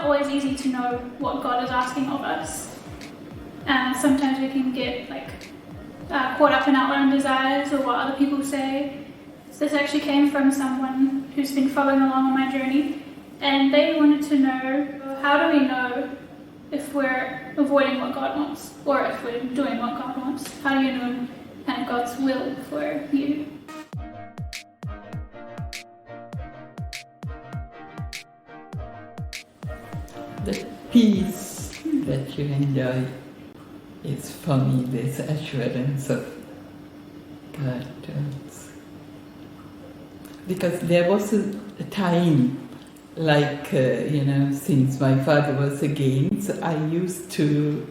not always easy to know what God is asking of us. Sometimes we can get caught up in our own desires or what other people say. So this actually came from someone who's been following along on my journey, and they wanted to know, how do we know if we're avoiding what God wants or if we're doing what God wants? How do you know kind of God's will for you? The peace that you enjoy is, for me, this assurance of God. Because there was a time, since my father was against, I used to,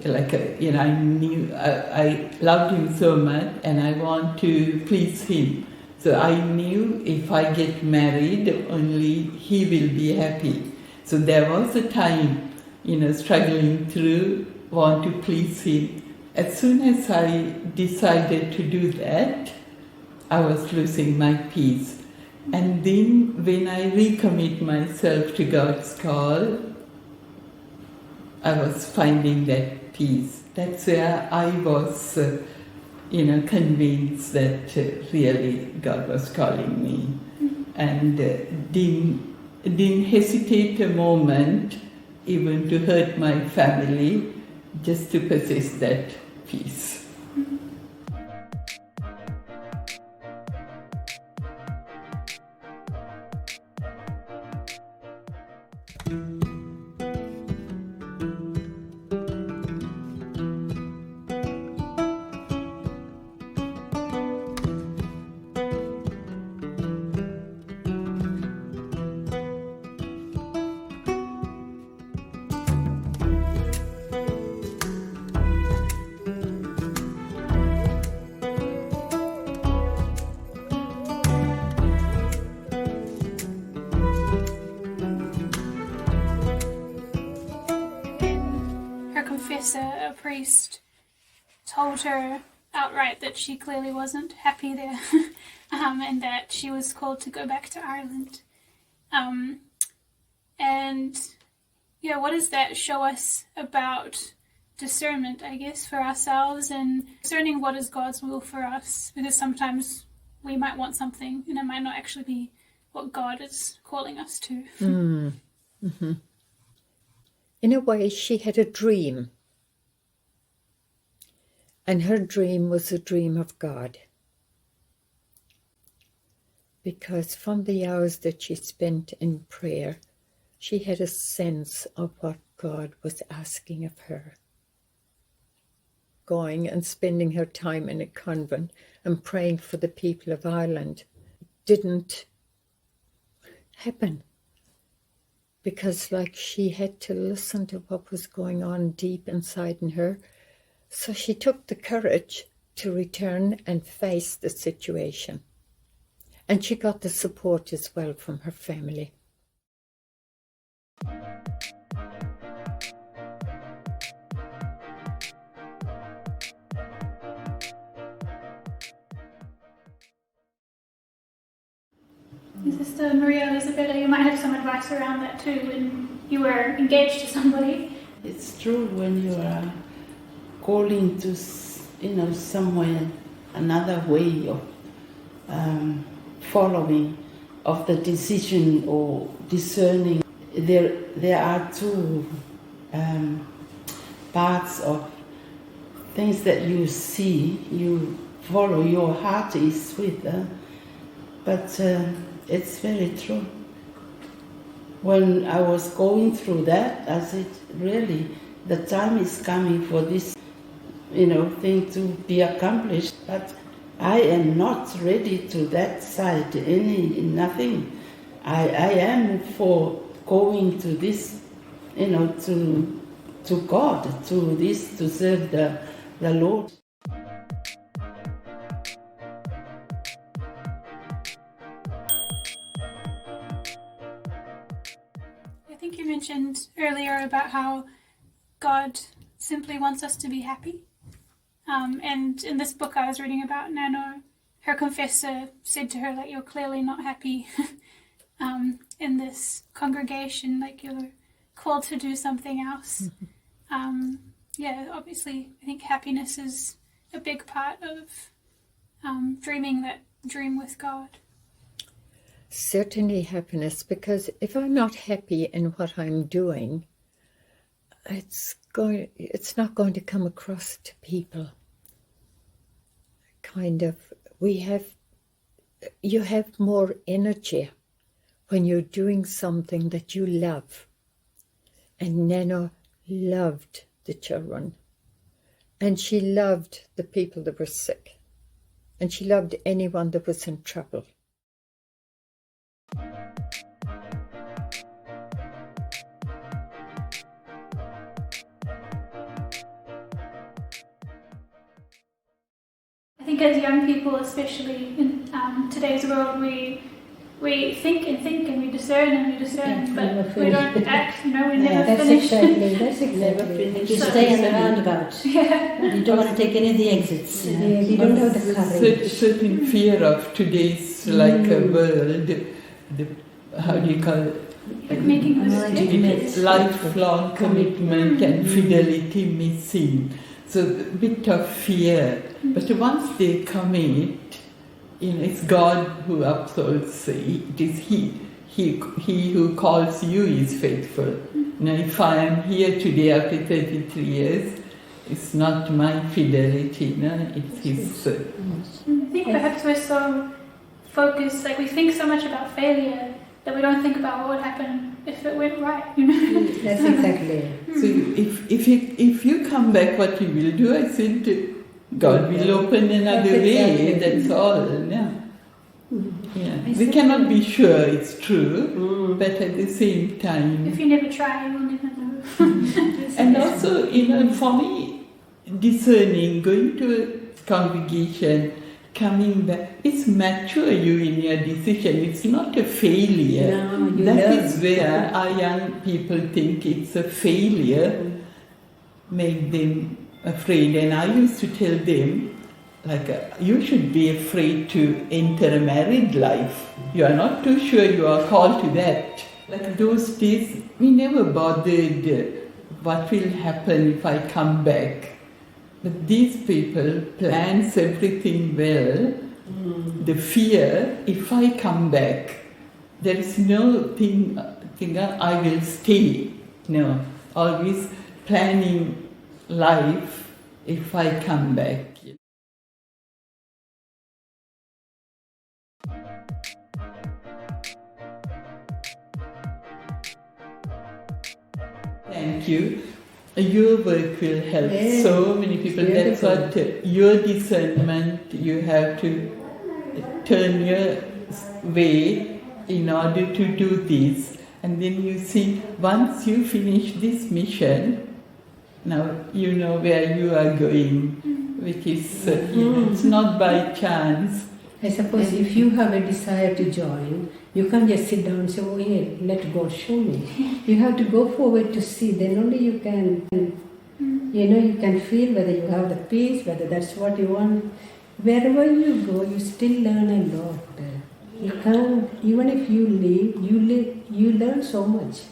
I knew I loved him so much and I want to please him. So I knew if I get married, only he will be happy. So there was a time, struggling through, want to please him. As soon as I decided to do that, I was losing my peace. And then when I recommit myself to God's call, I was finding that peace. That's where I was, convinced that really God was calling me. And didn't hesitate a moment even to hurt my family just to possess that peace. A priest told her outright that she clearly wasn't happy there and that she was called to go back to Ireland. What does that show us about discernment, I guess, for ourselves and discerning what is God's will for us? Because sometimes we might want something and it might not actually be what God is calling us to. Mm-hmm. In a way, she had a dream. And her dream was a dream of God. Because from the hours that she spent in prayer, she had a sense of what God was asking of her. Going and spending her time in a convent and praying for the people of Ireland didn't happen. Because she had to listen to what was going on deep inside in her. So she took the courage to return and face the situation. And she got the support as well from her family. Sister Maria Elisapeta, you might have some advice around that too when you were engaged to somebody. It's true when you are calling to, somewhere, another way of following of the decision or discerning. There are two parts of things that you see, you follow, your heart is with, but it's very true. When I was going through that, I said, really, the time is coming for this, thing to be accomplished. But I am not ready to that side, nothing. I am for going to this, to God, to this, to serve the Lord. I think you mentioned earlier about how God simply wants us to be happy. And in this book I was reading about Nano, her confessor said to her, you're clearly not happy in this congregation, you're called to do something else. Yeah, obviously, I think happiness is a big part of dreaming that dream with God. Certainly happiness, because if I'm not happy in what I'm doing, it's not going to come across to people. You have more energy when you're doing something that you love. And Nano loved the children, and she loved the people that were sick, and she loved anyone that was in trouble. I think as young people, especially in today's world, we think and think and we discern, but we don't act. We never finish. That's exactly. You stay in the roundabout. Yeah. You don't want to take any of the exits. Yeah, you don't have the courage. Certain fear of today's world. How do you call it? Like making mistakes. Lifelong commitment and fidelity missing. So a bit of fear. But once they commit, it's God who absolves. It is He who calls you is faithful. If I am here today after 33 years, it's not my fidelity, it's His. I think perhaps we're so focused, we think so much about failure that we don't think about what would happen if it went right, That's exactly. So if you come back, what you will do, I said, God will open another way, that's all. We cannot be sure it's true, but at the same time... If you never try, you will never know. And also, for me, discerning, going to a congregation, coming back, it's mature you in your decision. It's not a failure. No, that is where our young people think it's a failure, make them afraid. And I used to tell them, you should be afraid to enter a married life. You are not too sure you are called to that. Those days, we never bothered what will happen if I come back. But these people plans everything well. The fear, if I come back, there is no thing I will stay. No, always planning life if I come back. Thank you. Your work will help so many people. That's what your discernment, you have to turn your way in order to do this. And then you see, once you finish this mission, now you know where you are going, which is, it's not by chance. I suppose if you have a desire to join, you can't just sit down and say, oh, hey, let God show me. You have to go forward to see, then only you can, you can feel whether you have the peace, whether that's what you want. Wherever you go, you still learn a lot. You can't, even if you leave, you learn so much.